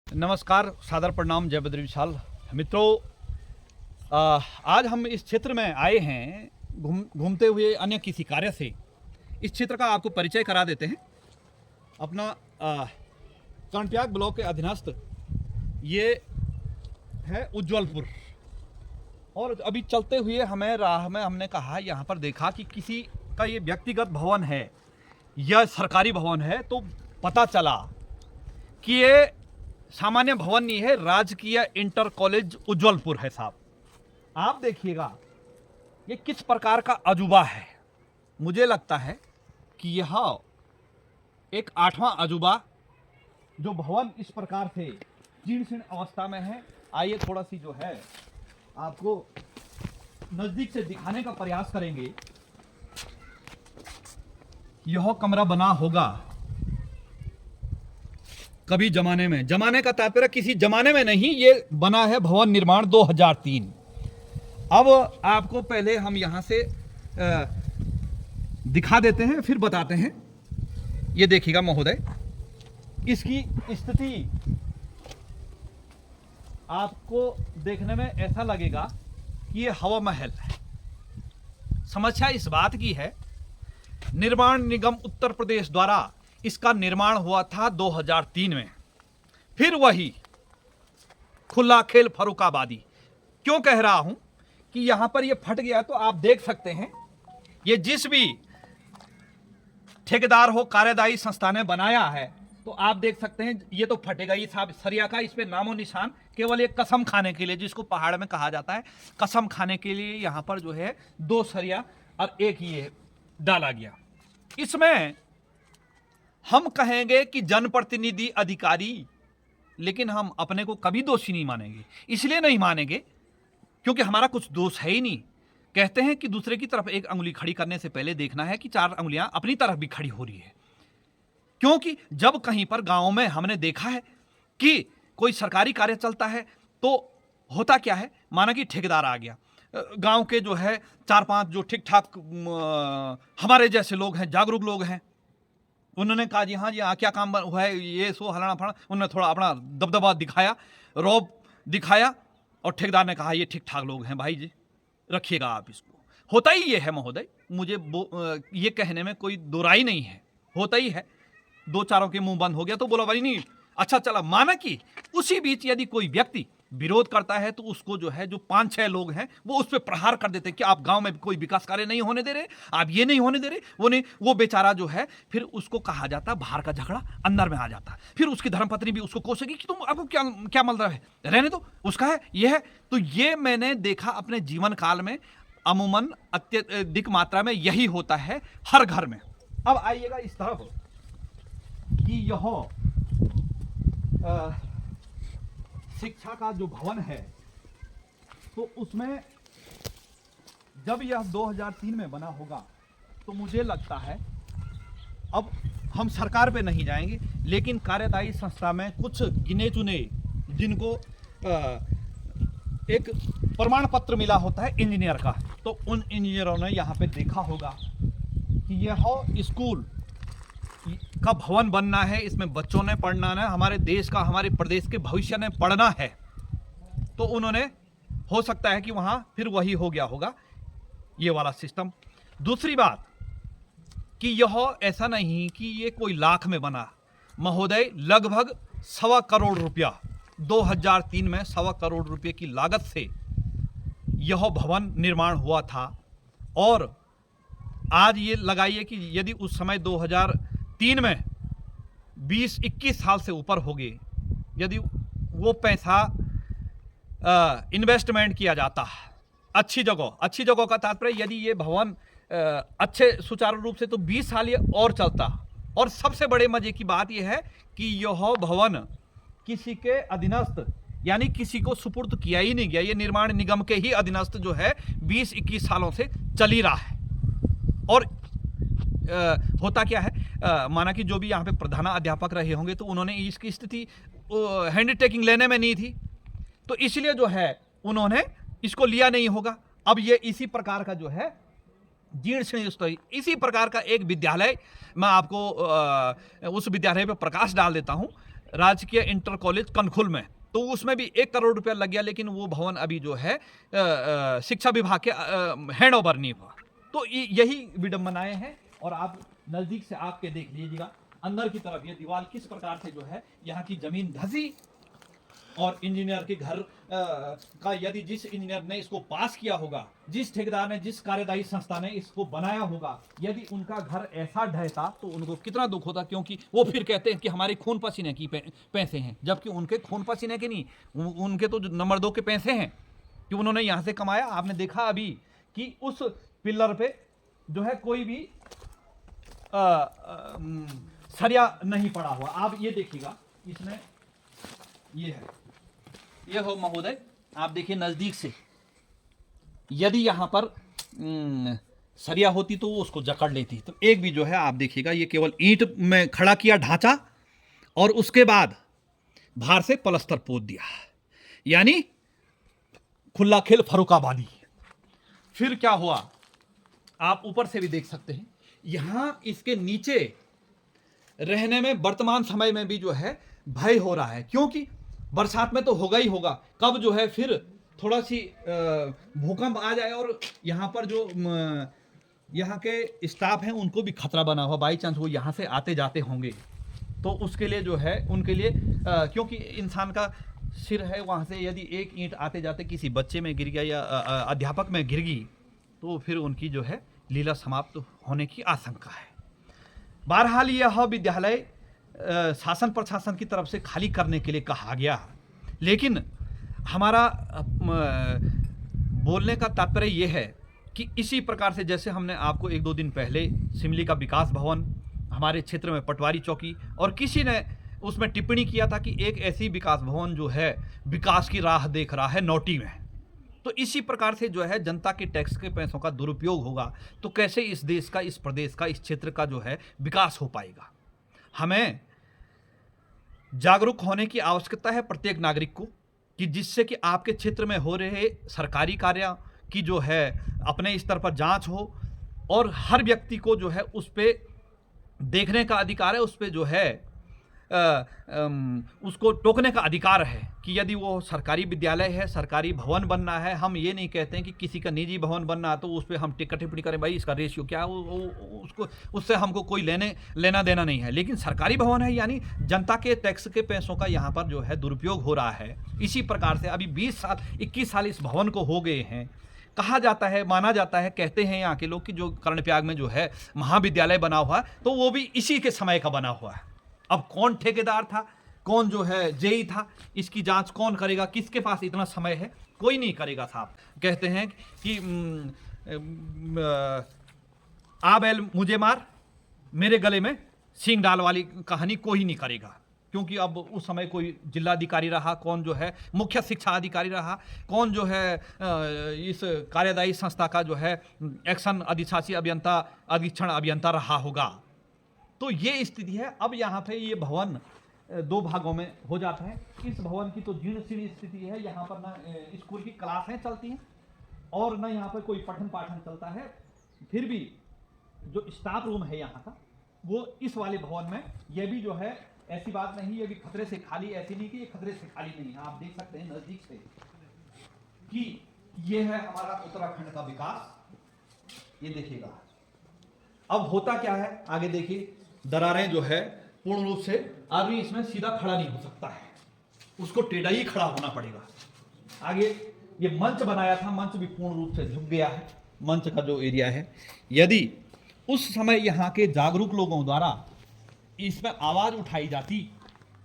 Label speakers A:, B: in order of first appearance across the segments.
A: नमस्कार, सादर प्रणाम, जय बद्री विशाल। मित्रों, आज हम इस क्षेत्र में आए हैं घूमते हुए अन्य किसी कार्य से। इस क्षेत्र का आपको परिचय करा देते हैं। अपना कर्णप्रयाग ब्लॉक के अधीनस्थ ये है उज्ज्वलपुर। और अभी चलते हुए हमें राह में हमने कहा, यहाँ पर देखा कि किसी का ये व्यक्तिगत भवन है या सरकारी भवन है, तो पता चला कि ये सामान्य भवन नहीं है, राजकीय इंटर कॉलेज उज्ज्वलपुर है साहब। आप देखिएगा ये किस प्रकार का अजूबा है। मुझे लगता है कि यह एक 8वां अजूबा जो भवन इस प्रकार से जीर्ण शीर्ण अवस्था में है। आइए थोड़ा सी जो है आपको नजदीक से दिखाने का प्रयास करेंगे। यह कमरा बना होगा कभी जमाने में, जमाने का तात्पर्य किसी जमाने में नहीं, ये बना है भवन निर्माण 2003। अब आपको पहले हम यहां से दिखा देते हैं, फिर बताते हैं। ये देखिएगा महोदय, इसकी स्थिति आपको देखने में ऐसा लगेगा कि ये हवा महल है। समस्या इस बात की है, निर्माण निगम उत्तर प्रदेश द्वारा इसका निर्माण हुआ था 2003 में। फिर वही खुला खेल फर्रुखाबादी। क्यों कह रहा हूं कि यहां पर ये फट गया, तो आप देख सकते हैं ये जिस भी ठेकेदार हो कार्यदायी संस्था ने बनाया है, तो आप देख सकते हैं ये तो फटेगा ही साहब। सरिया का इस पे नामो निशान, केवल एक कसम खाने के लिए, जिसको पहाड़ में कहा जाता है कसम खाने के लिए, यहां पर जो है 2 सरिया और एक ये डाला गया। इसमें हम कहेंगे कि जनप्रतिनिधि अधिकारी, लेकिन हम अपने को कभी दोषी नहीं मानेंगे। इसलिए नहीं मानेंगे क्योंकि हमारा कुछ दोष है ही नहीं। कहते हैं कि दूसरे की तरफ एक अंगुली खड़ी करने से पहले देखना है कि 4 अंगुलियां अपनी तरफ भी खड़ी हो रही है। क्योंकि जब कहीं पर गांव में हमने देखा है कि कोई सरकारी कार्य चलता है, तो होता क्या है, माना कि ठेकेदार आ गया, गांव के जो है 4-5 जो ठीक ठाक हमारे जैसे लोग हैं, जागरूक लोग हैं, उन्होंने कहा जी हाँ जी हाँ क्या काम हुआ है, ये सो हलाना फलाना। उन्होंने थोड़ा अपना दबदबा दिखाया, रौब दिखाया, और ठेकेदार ने कहा ये ठीक ठाक लोग हैं भाई जी, रखिएगा आप इसको। होता ही ये है महोदय, मुझे ये कहने में कोई दोराई नहीं है, होता ही है। 2-4 के मुंह बंद हो गया तो बोला भाई नहीं अच्छा चला, माना कि उसी बीच यदि कोई व्यक्ति विरोध करता है तो उसको जो है जो 5-6 लोग हैं वो उस पर प्रहार कर देते हैं कि आप गांव में कोई विकास कार्य नहीं होने दे रहे, आप ये नहीं होने दे रहे, वो नहीं। वो बेचारा जो है फिर उसको कहा जाता, बाहर का झगड़ा अंदर में आ जाता। फिर उसकी धर्मपत्नी भी उसको कोसेगी कि तुम आपको क्या क्या मतलब है, रहने दो, उसका है ये है। तो ये मैंने देखा अपने जीवन काल में, अमूमन अत्यधिक मात्रा में यही होता है हर घर में। अब आइएगा इस तरफ कि यह शिक्षा का जो भवन है, तो उसमें जब यह 2003 में बना होगा, तो मुझे लगता है, अब हम सरकार पे नहीं जाएंगे, लेकिन कार्यदायी संस्था में कुछ गिने चुने जिनको एक प्रमाण पत्र मिला होता है इंजीनियर का, तो उन इंजीनियरों ने यहाँ पे देखा होगा कि यह स्कूल का भवन बनना है, इसमें बच्चों ने पढ़ना है, हमारे देश का, हमारे प्रदेश के भविष्य ने पढ़ना है, तो उन्होंने, हो सकता है कि वहां फिर वही हो गया होगा ये वाला सिस्टम। दूसरी बात कि यह ऐसा नहीं कि ये कोई लाख में बना महोदय, लगभग 1.25 करोड़ रुपया 2003 में 1.25 करोड़ रुपये की लागत से यह भवन निर्माण हुआ था। और आज ये लगाइए कि यदि उस समय 2003 में 20-21 साल से ऊपर हो गए, यदि वो पैसा इन्वेस्टमेंट किया जाता अच्छी जगह का तात्पर्य, यदि ये भवन अच्छे सुचारू रूप से, तो 20 साल ये और चलता। और सबसे बड़े मजे की बात यह है कि यह भवन किसी के अधीनस्थ, यानी किसी को सुपुर्द किया ही नहीं गया, ये निर्माण निगम के ही अधीनस्थ जो है 20-21 सालों से चल ही रहा है। और होता क्या है, माना कि जो भी यहाँ पे प्रधान अध्यापक रहे होंगे, तो उन्होंने इसकी स्थिति हैंड टेकिंग लेने में नहीं थी, तो इसलिए जो है उन्होंने इसको लिया नहीं होगा। अब ये इसी प्रकार का जो है जीर्ण शीर्ण स्तरीय इसी प्रकार का एक विद्यालय मैं आपको उस विद्यालय पर प्रकाश डाल देता हूं। राजकीय इंटर कॉलेज कनखुल में, तो उसमें भी 1 करोड़ रुपया लग गया, लेकिन वो भवन अभी जो है शिक्षा विभाग के हैंड ओवर नहीं हुआ। तो यही विडंबनाएं हैं। और आप नजदीक से आपके देख लीजिएगा अंदर की तरफ ये दीवार किस प्रकार से जो है यहाँ की जमीन धसी, और इंजीनियर के घर का यदि जिस इंजीनियर ने इसको पास किया होगा, जिस ठेकेदार ने, जिस कार्यदायी संस्था ने इसको बनाया होगा, यदि उनका घर ऐसा ढहता तो उनको कितना दुख होता, क्योंकि वो फिर कहते हैं कि हमारे खून पसीने की पैसे हैं, जबकि उनके खून पसीने के नहीं, उनके तो नंबर 2 के पैसे हैं कि उन्होंने यहाँ से कमाया। आपने देखा अभी कि उस पिलर पे जो है कोई भी सरिया नहीं पड़ा हुआ। आप ये देखिएगा, इसमें ये है, ये हो महोदय, आप देखिए नजदीक से, यदि यहां पर सरिया होती तो वो उसको जकड़ लेती। तो एक भी जो है आप देखिएगा, ये केवल ईंट में खड़ा किया ढांचा और उसके बाद बाहर से प्लास्टर पोत दिया, यानी खुला खेल फर्रुखाबादी। फिर क्या हुआ, आप ऊपर से भी देख सकते हैं, यहां इसके नीचे रहने में वर्तमान समय में भी जो है भय हो रहा है, क्योंकि बरसात में तो होगा ही होगा, कब जो है फिर थोड़ा सी भूकंप आ जाए और यहाँ पर जो यहाँ के स्टाफ हैं उनको भी खतरा बना हुआ, बाई चांस वो यहाँ से आते जाते होंगे, तो उसके लिए जो है उनके लिए क्योंकि इंसान का सिर है, वहाँ से यदि एक ईंट आते जाते किसी बच्चे में गिर गया या अध्यापक में गिर गई तो फिर उनकी जो है लीला समाप्त होने की आशंका है। बहरहाल यह विद्यालय शासन प्रशासन की तरफ से खाली करने के लिए कहा गया, लेकिन हमारा बोलने का तात्पर्य यह है कि इसी प्रकार से जैसे हमने आपको 1-2 दिन पहले सिमली का विकास भवन, हमारे क्षेत्र में पटवारी चौकी, और किसी ने उसमें टिप्पणी किया था कि एक ऐसी विकास भवन जो है विकास की राह देख रहा है नौटी में, तो इसी प्रकार से जो है जनता के टैक्स के पैसों का दुरुपयोग होगा तो कैसे इस देश का, इस प्रदेश का, इस क्षेत्र का जो है विकास हो पाएगा। हमें जागरूक होने की आवश्यकता है प्रत्येक नागरिक को, कि जिससे कि आपके क्षेत्र में हो रहे सरकारी कार्य की जो है अपने स्तर पर जांच हो, और हर व्यक्ति को जो है उस पर देखने का अधिकार है, उस पर जो है उसको टोकने का अधिकार है कि यदि वो सरकारी विद्यालय है, सरकारी भवन बनना है, हम ये नहीं कहते हैं कि किसी का निजी भवन बनना है तो उस पर हम टिप्पणी करें भाई इसका रेशियो क्या है, उसको उससे हमको कोई लेना देना नहीं है। लेकिन सरकारी भवन है, यानी जनता के टैक्स के पैसों का यहाँ पर जो है दुरुपयोग हो रहा है। इसी प्रकार से अभी 20 साल 21 साल इस भवन को हो गए हैं। कहा जाता है, माना जाता है, कहते हैं यहाँ के लोग कि जो कर्णप्रयाग में जो है महाविद्यालय बना हुआ है तो वो भी इसी के समय का बना हुआ है। अब कौन ठेकेदार था, कौन जो है जेई था, इसकी जांच कौन करेगा, किसके पास इतना समय है, कोई नहीं करेगा साहब। कहते हैं कि आ बैल मुझे मार, मेरे गले में सींग डाल वाली कहानी कोई नहीं करेगा, क्योंकि अब उस समय कोई जिलाधिकारी रहा, कौन जो है मुख्य शिक्षा अधिकारी रहा, कौन जो है इस कार्यदायी संस्था का जो है एक्शन अधिशासी अभियंता, अधीक्षण अभियंता रहा होगा। तो ये स्थिति है। अब यहाँ पे ये भवन 2 भागों में हो जाता है। इस भवन की तो जीर्ण शीर्ण स्थिति है, यहाँ पर ना स्कूल की क्लासें चलती हैं और ना यहाँ पर कोई पठन पाठन चलता है। फिर भी जो स्टाफ रूम है यहाँ का, वो इस वाले भवन में, ये भी जो है ऐसी बात नहीं, ये भी खतरे से खाली, ऐसी नहीं कि ये खतरे से खाली नहीं है। आप देख सकते हैं नजदीक से कि ये है हमारा उत्तराखंड का विकास। ये देखिएगा अब होता क्या है, आगे देखिए, दरारें जो है पूर्ण रूप से आदमी इसमें सीधा खड़ा नहीं हो सकता है, उसको टेढ़ा ही खड़ा होना पड़ेगा। आगे ये मंच बनाया था, मंच भी पूर्ण रूप से झुक गया है। मंच का जो एरिया है, यदि उस समय यहाँ के जागरूक लोगों द्वारा इसमें आवाज उठाई जाती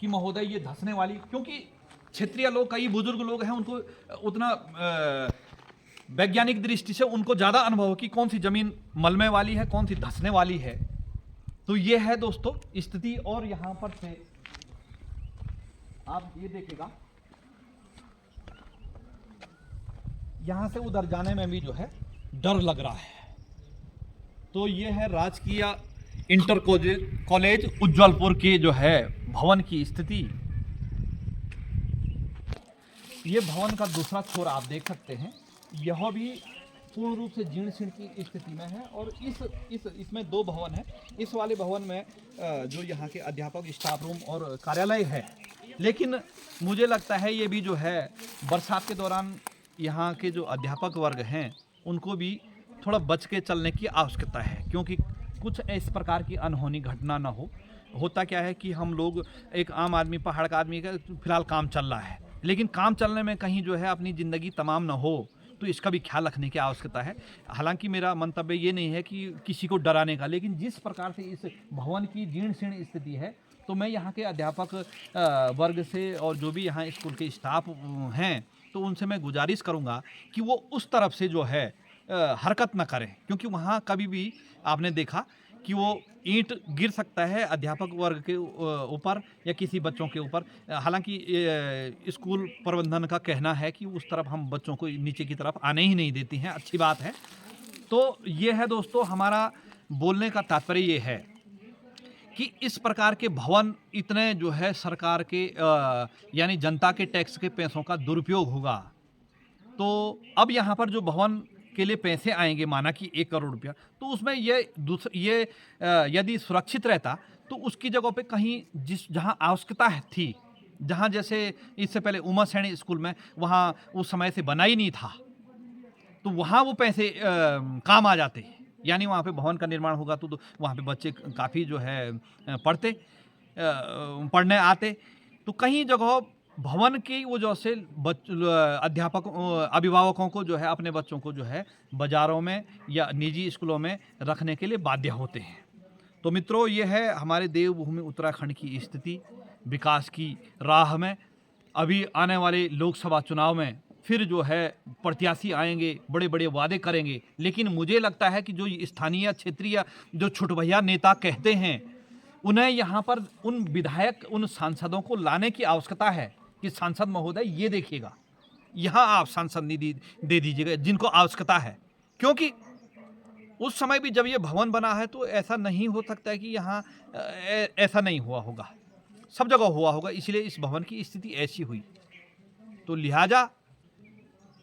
A: कि महोदय ये धंसने वाली, क्योंकि क्षेत्रीय लोग, कई बुजुर्ग लोग हैं, उनको उतना वैज्ञानिक दृष्टि से उनको ज्यादा अनुभव हो कि कौन सी जमीन मलमे वाली है, कौन सी धंसने वाली है। तो ये है दोस्तों स्थिति। और यहां पर से आप ये देखेगा, यहां से उधर जाने में भी जो है डर लग रहा है। तो ये है राजकीय इंटर कॉलेज उज्जवलपुर के जो है भवन की स्थिति। ये भवन का दूसरा छोर आप देख सकते हैं, यह भी पूर्ण रूप से जीर्ण शीर्ण की स्थिति में है। और इसमें 2 भवन है। इस वाले भवन में जो यहाँ के अध्यापक स्टाफ रूम और कार्यालय है, लेकिन मुझे लगता है ये भी जो है बरसात के दौरान यहाँ के जो अध्यापक वर्ग हैं उनको भी थोड़ा बच के चलने की आवश्यकता है, क्योंकि कुछ इस प्रकार की अनहोनी घटना ना हो। होता क्या है कि हम लोग, एक आम आदमी, पहाड़ का आदमी का फिलहाल काम चल रहा है, लेकिन काम चलने में कहीं जो है अपनी ज़िंदगी तमाम ना हो, तो इसका भी ख्याल रखने की आवश्यकता है। हालांकि मेरा मंतव्य ये नहीं है कि किसी को डराने का, लेकिन जिस प्रकार से इस भवन की जीर्ण शीर्ण स्थिति है, तो मैं यहाँ के अध्यापक वर्ग से और जो भी यहाँ स्कूल के स्टाफ हैं, तो उनसे मैं गुजारिश करूँगा कि वो उस तरफ से जो है हरकत न करें, क्योंकि वहाँ कभी भी आपने देखा कि वो ईंट गिर सकता है अध्यापक वर्ग के ऊपर या किसी बच्चों के ऊपर। हालांकि स्कूल प्रबंधन का कहना है कि उस तरफ हम बच्चों को नीचे की तरफ आने ही नहीं देती हैं, अच्छी बात है। तो ये है दोस्तों, हमारा बोलने का तात्पर्य ये है कि इस प्रकार के भवन इतने जो है सरकार के यानी जनता के टैक्स के पैसों का दुरुपयोग होगा। तो अब यहाँ पर जो भवन के लिए पैसे आएंगे, माना कि 1 करोड़ रुपया, तो उसमें ये यदि सुरक्षित रहता तो उसकी जगह पे कहीं जहाँ आवश्यकता थी, जहाँ जैसे इससे पहले उमा सैनी स्कूल में वहाँ उस समय से बना ही नहीं था, तो वहाँ वो पैसे काम आ जाते। यानी वहाँ पे भवन का निर्माण होगा तो वहाँ पे बच्चे काफ़ी जो है पढ़ने आते। तो कहीं जगह भवन की वजह से अध्यापक अभिभावकों को जो है अपने बच्चों को जो है बाज़ारों में या निजी स्कूलों में रखने के लिए बाध्य होते हैं। तो मित्रों, ये है हमारे देवभूमि उत्तराखंड की स्थिति विकास की राह में। अभी आने वाले लोकसभा चुनाव में फिर जो है प्रत्याशी आएंगे, बड़े बड़े वादे करेंगे, लेकिन मुझे लगता है कि जो स्थानीय क्षेत्रीय जो छुटभैया नेता कहते हैं, उन्हें यहाँ पर उन विधायक, उन सांसदों को लाने की आवश्यकता है कि सांसद महोदय ये देखिएगा, यहाँ आप सांसद निधि दे दीजिएगा जिनको आवश्यकता है। क्योंकि उस समय भी जब ये भवन बना है तो ऐसा नहीं हो सकता है कि यहाँ ऐसा नहीं हुआ होगा, सब जगह हुआ होगा, इसलिए इस भवन की स्थिति ऐसी हुई। तो लिहाजा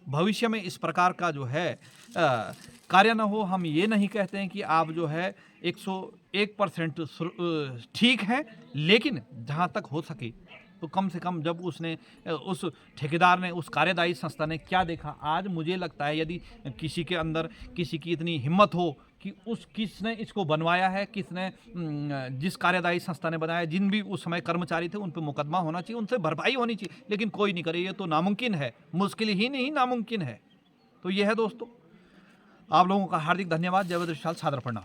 A: भविष्य में इस प्रकार का जो है कार्य न हो। हम ये नहीं कहते हैं कि आप जो है 101% ठीक है, लेकिन जहाँ तक हो सके तो कम से कम जब उसने उस ठेकेदार ने, उस कार्यदायी संस्था ने क्या देखा, आज मुझे लगता है यदि किसी के अंदर किसी की इतनी हिम्मत हो कि किसने इसको बनवाया है, किसने जिस कार्यदायी संस्था ने बनाया, जिन भी उस समय कर्मचारी थे उन पर मुकदमा होना चाहिए, उनसे भरपाई होनी चाहिए, लेकिन कोई नहीं करे। ये तो नामुमकिन है, मुश्किल ही नहीं नामुमकिन है। तो ये है दोस्तों, आप लोगों का हार्दिक धन्यवाद। जय विशाल, सादर प्रणाम।